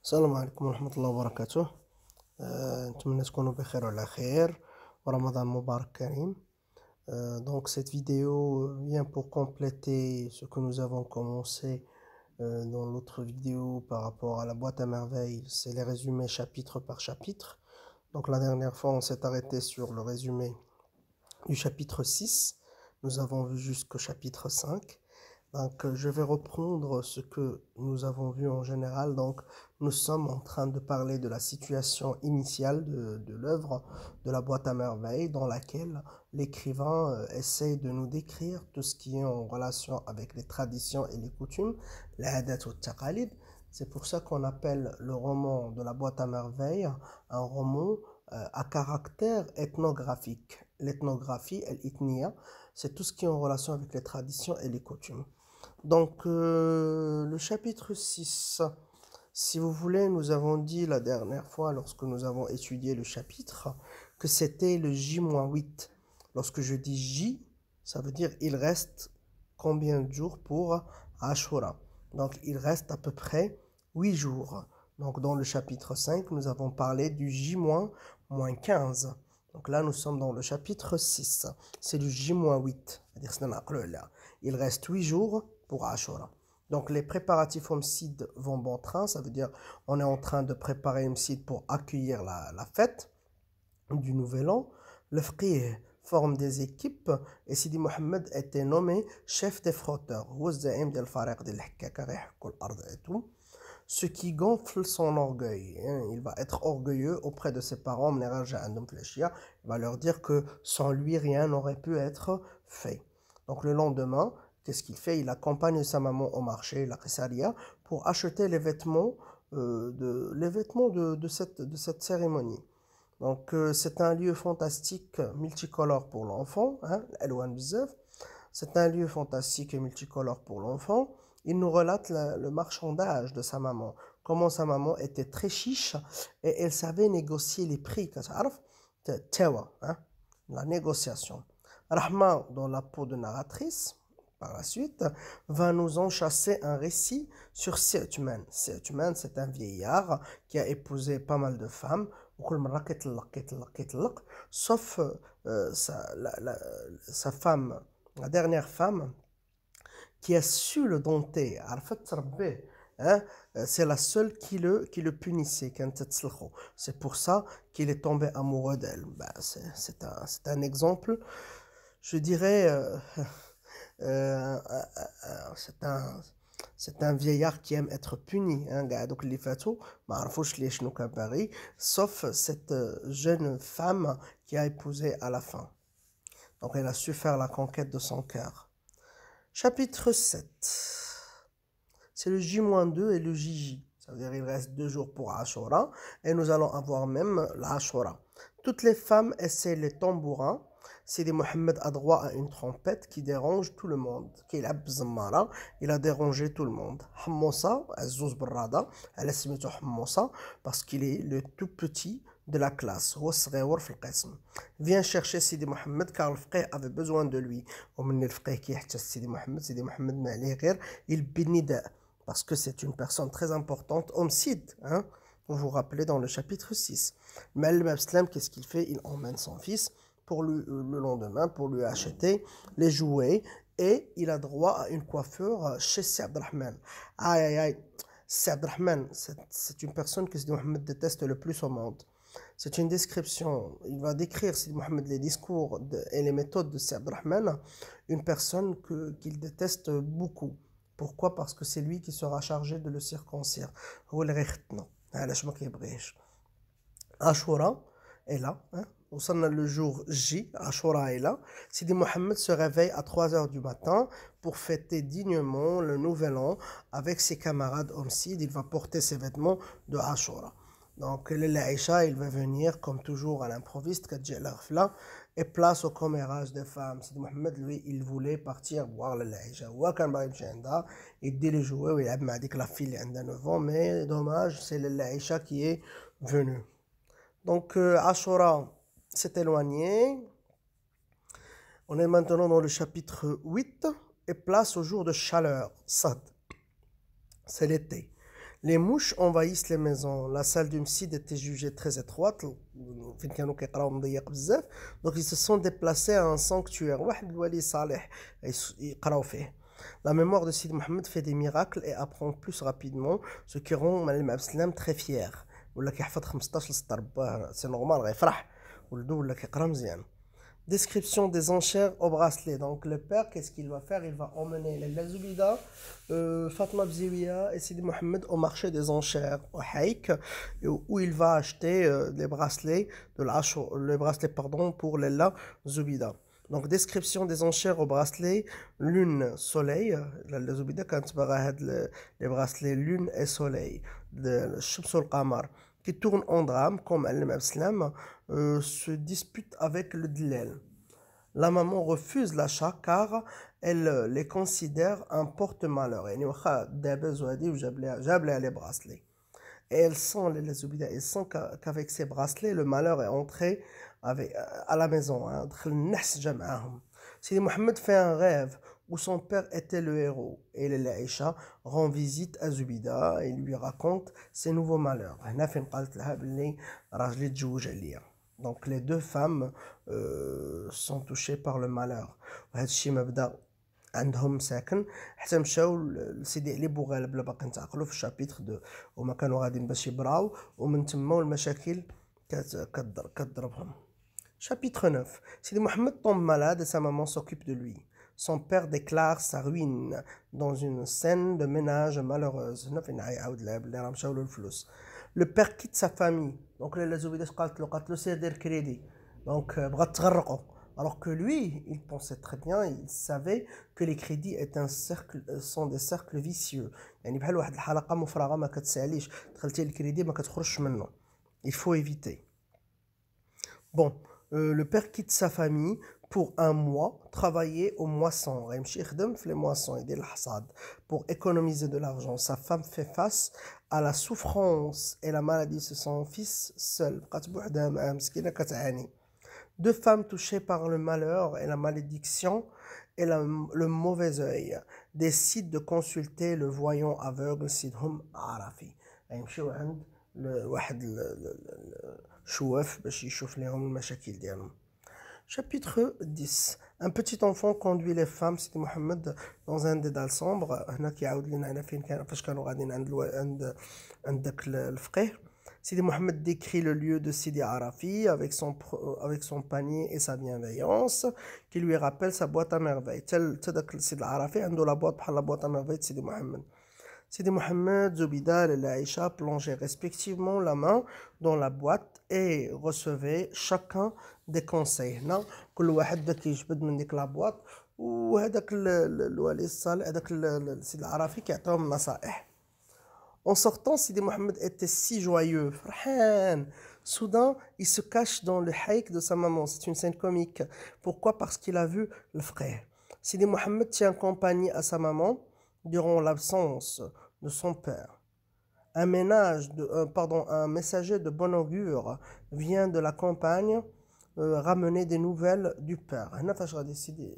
السلام عليكم ورحمة الله وبركاته. نتمنى تكونوا بخير وعلى خير ورمضان مبارك كريم. Donc cette vidéo vient pour compléter ce que nous avons commencé dans l'autre vidéo par rapport à la boîte à merveilles. C'est les résumés chapitre par chapitre. Donc la dernière fois on s'est arrêté sur le résumé du chapitre 6. Nous avons vu jusqu'au chapitre 5. Donc, je vais reprendre ce que nous avons vu en général. Donc, nous sommes en train de parler de la situation initiale de l'œuvre de la boîte à merveilles dans laquelle l'écrivain essaye de nous décrire tout ce qui est en relation avec les traditions et les coutumes, l'adat ou taqalid. C'est pour ça qu'on appelle le roman de la boîte à merveilles un roman à caractère ethnographique. L'ethnographie, l'ethnia, c'est tout ce qui est en relation avec les traditions et les coutumes. Donc, le chapitre 6, si vous voulez, nous avons dit la dernière fois, lorsque nous avons étudié le chapitre, que c'était le J-8. Lorsque je dis J, ça veut dire il reste combien de jours pour Ashura. Donc, il reste à peu près 8 jours. Donc, dans le chapitre 5, nous avons parlé du J-15. Donc là, nous sommes dans le chapitre 6. C'est du J-8. Il reste 8 jours pour Ashura. Donc les préparatifs homicides vont bon train. Ça veut dire on est en train de préparer homicide pour accueillir la fête du Nouvel An. Le fqih forme des équipes et Sidi Mohammed était nommé chef des frotteurs. Ce qui gonfle son orgueil. Il va être orgueilleux auprès de ses parents. Il va leur dire que sans lui, rien n'aurait pu être fait. Donc le lendemain, qu'est-ce qu'il fait? Il accompagne sa maman au marché, la Qessaria, pour acheter les vêtements de cette cérémonie. Donc c'est un lieu fantastique, multicolore pour l'enfant. C'est un lieu fantastique et multicolore pour l'enfant. Il nous relate le marchandage de sa maman, comment sa maman était très chiche et elle savait négocier les prix. La négociation. Rahma, dans la peau de narratrice, par la suite, va nous enchasser un récit sur Se'tuman. Se'tuman, c'est un vieillard qui a épousé pas mal de femmes, sauf sa femme, la dernière femme, qui a su le dompter. C'est la seule qui le punissait. C'est pour ça qu'il est tombé amoureux d'elle. C'est un exemple, je dirais, c'est un vieillard qui aime être puni. Sauf cette jeune femme qui a épousé à la fin. Donc elle a su faire la conquête de son cœur. Chapitre 7. C'est le J-2 et le JJ. Ça veut dire qu'il reste 2 jours pour Ashura. Et nous allons avoir même l'Ashura. Toutes les femmes essaient les tambourins. Sidi Mohammed a droit à une trompette qui dérange tout le monde. Il a dérangé tout le monde. Hammosa, Azouz Barrada, elle est Hammosa parce qu'il est le tout petit de la classe. Vient chercher Sidi Mohammed car le fqih avait besoin de lui. Sidi Mohammed, il bénida parce que c'est une personne très importante. Homicide, vous vous rappelez dans le chapitre 6. Mais Al-Mabslam, qu'est-ce qu'il fait? Il emmène son fils pour le lendemain pour lui acheter les jouets et il a droit à une coiffure chez Sidi Abdelrahman. Sidi Abdelrahman, c'est une personne que Sidi Mohammed déteste le plus au monde. C'est une description, il va décrire Sidi Mohammed les discours et les méthodes de Sidi Abdelrahman, une personne qu'il déteste beaucoup. Pourquoi? Parce que c'est lui qui sera chargé de le circoncire. Ashura est là, le jour J, Ashura est là. Sidi Mohammed se réveille à 3 h du matin pour fêter dignement le nouvel an avec ses camarades homicides. Il va porter ses vêtements de Ashura. Donc l'Aïcha, il va venir comme toujours à l'improviste et place au commérage des femmes. Sidi Mohammed, lui, il voulait partir voir l'Aïcha. Il dit les jouets, il a dit que la fille a 9 ans, mais dommage, c'est l'Aïcha qui est venue. Donc Ashura s'est éloigné. On est maintenant dans le chapitre 8 et place au jour de chaleur, Sad. C'est l'été. Les mouches envahissent les maisons. La salle du Msid était jugée très étroite. Donc ils se sont déplacés à un sanctuaire. La mémoire de Sidi Mohammed fait des miracles et apprend plus rapidement, ce qui rend Malim Abslam très fier. C'est normal, غيفرح ولدو ولا كيقرا مزيان. Description des enchères au bracelet. Donc le père, qu'est-ce qu'il va faire? Il va emmener les Zoubida, Fatma Bziouia et Sidi Mohammed au marché des enchères, au Haïk, où il va acheter les bracelets, les bracelets pardon, pour les Zoubida. Donc description des enchères au bracelet lune soleil. Les Zoubida quand les bracelets lune et soleil, le Shams al-Qamar, qui tourne en drame, comme Al-Mabslam, se dispute avec le Dlel. La maman refuse l'achat car elle les considère un porte-malheur. Et elles sont, les Zoubida, elles sont qu'avec ces bracelets, le malheur est entré à la maison. Sidi Mohammed fait un rêve où son père était le héros. Et Aïcha rend visite à Zoubida et lui raconte ses nouveaux malheurs. Donc les deux femmes sont touchées par le malheur. عندهم ساكن حتى مشاو لسيدي علي بوغالب لا باقي نتعقلوا في الشابيتر 2 وما كانوا غاديين باش يبراو ومن تما المشاكل كتضربهم. Chapitre 9. Sidi Mohammed tombe malade et sa maman s'occupe de lui. Son père déclare sa ruine dans une scène de ménage malheureuse. Le père quitte sa famille. Donc les Zoubida قالت له سير دير كريدي. Donc بغات تغرقو. Alors que lui, il pensait très bien, il savait que les crédits sont des cercles vicieux. يعني بحال واحد الحلقة مفرغة ما كتساليش، دخلتي الكريدي ما كتخرجش منه. Il faut éviter. Bon, le père quitte sa famille pour un mois, travailler aux moissons. غيمشي يخدم في les moissons, يدير الحصاد pour économiser de l'argent. Sa femme fait face à la souffrance et la maladie de son fils seul. بقات بوحدها معاه مسكينة كتعاني. Deux femmes touchées par le malheur et la malédiction et le mauvais œil décident de consulter le voyant aveugle Sidhum Arafi. يمشيو عند واحد الشواف باش يشوف لهم المشاكل ديالهم. Chapitre 10. Un petit enfant conduit les femmes Sidi Mohammed dans un dédale sombre. هنا كيعاود لنا هنا فاش كانوا غاديين عند داك الفقيه. Sidi Mohammed décrit le lieu de Sidi Arafi avec son panier et sa bienveillance qui lui rappelle sa boîte à merveilles. Sidi Arafi a la boîte بحال la boîte à merveilles de Sidi Mohammed. Sidi Mohammed, Zoubida et Aïcha plongeaient respectivement la main dans la boîte et recevaient chacun des conseils. هنا كل واحد بدا كيجبد من ديك لا بواط وهذاك الولي الصالح هذاك سيدي العرافي كيعطيهم النصائح. En sortant, Sidi Mohammed était si joyeux, فرحان. Soudain, il se cache dans le haïk de sa maman. C'est une scène comique. Pourquoi? Parce qu'il a vu le frère. Sidi Mohammed tient compagnie à sa maman durant l'absence de son père. Un messager de bon augure vient de la campagne ramener des nouvelles du père. هنا فاش غادي سيدي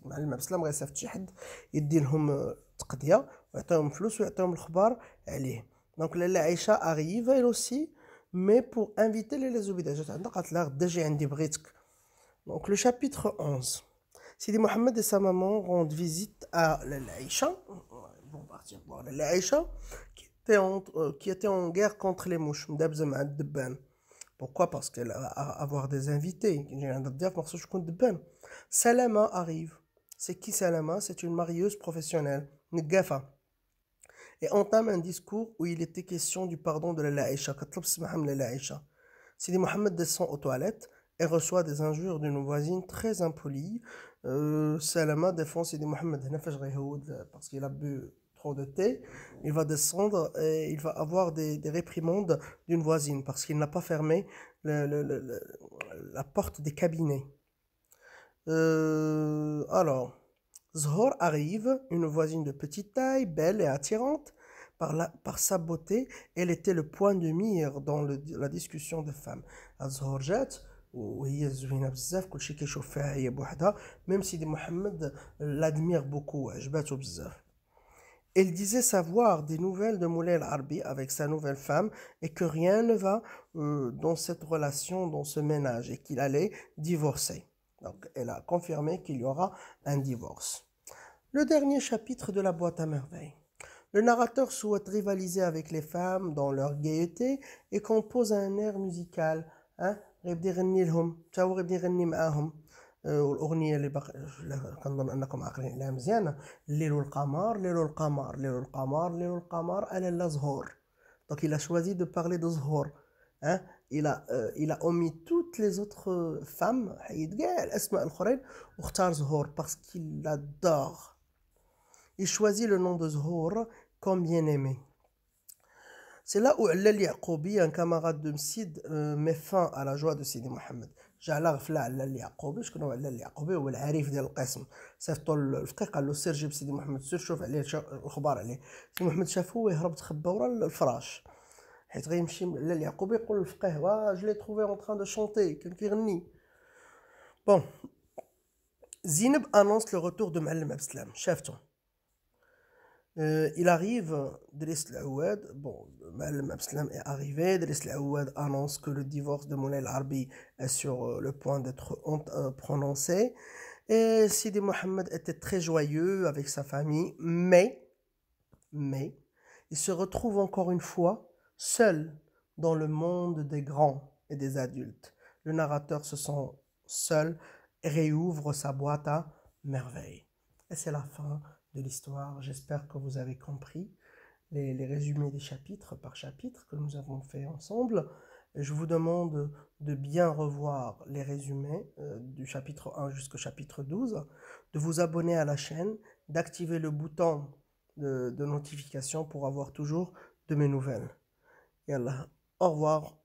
معلم عبد السلام غيصيفط شي حد يدي لهم تقضيه ويعطيهم فلوس ويعطيهم الخبار عليه. Donc لاله عائشه arrive elle aussi mais pour inviter les Zoubida. جات عندها قالت لها غدا جي عندي بغيتك. Donc le chapitre 11. Sidi Mohammed et sa maman rendent visite à لاله عائشه. Bon partir voir لاله عائشه qui était en guerre contre les mouches. مدابزه مع الدبان. Pourquoi? Parce qu'elle va avoir des invités. Salama arrive. C'est qui Salama? C'est une marieuse professionnelle, Ngafa. Et entame un discours où il était question du pardon de la Aïcha. Sidi Mohammed descend aux toilettes et reçoit des injures d'une voisine très impolie. Salama défend Sidi Mohammed parce qu'il a bu trop de thé. Il va descendre et il va avoir des réprimandes d'une voisine parce qu'il n'a pas fermé la porte des cabinets. Alors, Zhor arrive, une voisine de petite taille, belle et attirante par sa beauté. Elle était le point de mire dans la discussion des femmes. Zhor جات وهي زوينه بزاف كلشي كيشوف فيها هي بوحدها. Même si Mohammed l'admire beaucoup, عجباتو بزاف. Il disait savoir des nouvelles de Moulay al-Arbi avec sa nouvelle femme et que rien ne va dans cette relation, dans ce ménage et qu'il allait divorcer. Donc elle a confirmé qu'il y aura un divorce. Le dernier chapitre de la boîte à merveilles. Le narrateur souhaite rivaliser avec les femmes dans leur gaieté et compose un air musical. Hein? غيبدا يغني لهم حتى هو غيبدا يغني معاهم. والأغنية اللي كنظن أنكم عاقلين عليها مزيانة. الليل والقمر ليل والقمر ليل والقمر ليل والقمر ألا لا زهور. Donc il a choisi de parler de Zhor. Hein? Il a omis toutes les autres femmes حيد كاع الأسماء الآخرين واختار زهور parce qu'il adore. Il choisit le nom de Zhor comme bien-aimé. C'est là où Allal Yaqoubi, un camarade de Msid, met fin à la joie de Sidi Mohamed. جعل غفلة على اللي يعقوبي. شكون هو على اللي يعقوبي؟ هو العريف ديال القسم. صيفطو الفقيه قال له سير جيب سيدي محمد، سير شوف عليه الخبار عليه. سيدي محمد شافو ويهرب تخبى ورا الفراش، حيت غيمشي على اللي يعقوبي يقول للفقيه وا جو لي تروفي اون تران دو شونتي، كان كيغني. بون زينب annonce le retour de معلم عبد السلام. شافته. Il arrive, Driss Al-Aouad, bon, Ma'alem Abslam est arrivé, Driss Al-Aouad annonce que le divorce de Moulay Al-Arbi est sur le point d'être prononcé, et Sidi Mohamed était très joyeux avec sa famille, mais, il se retrouve encore une fois seul dans le monde des grands et des adultes. Le narrateur se sent seul et réouvre sa boîte à merveilles. Et c'est la fin de l'histoire. J'espère que vous avez compris les résumés des chapitres par chapitre que nous avons fait ensemble. Et je vous demande de bien revoir les résumés du chapitre 1 jusqu'au chapitre 12, de vous abonner à la chaîne, d'activer le bouton de notification pour avoir toujours de mes nouvelles. Yallah, au revoir.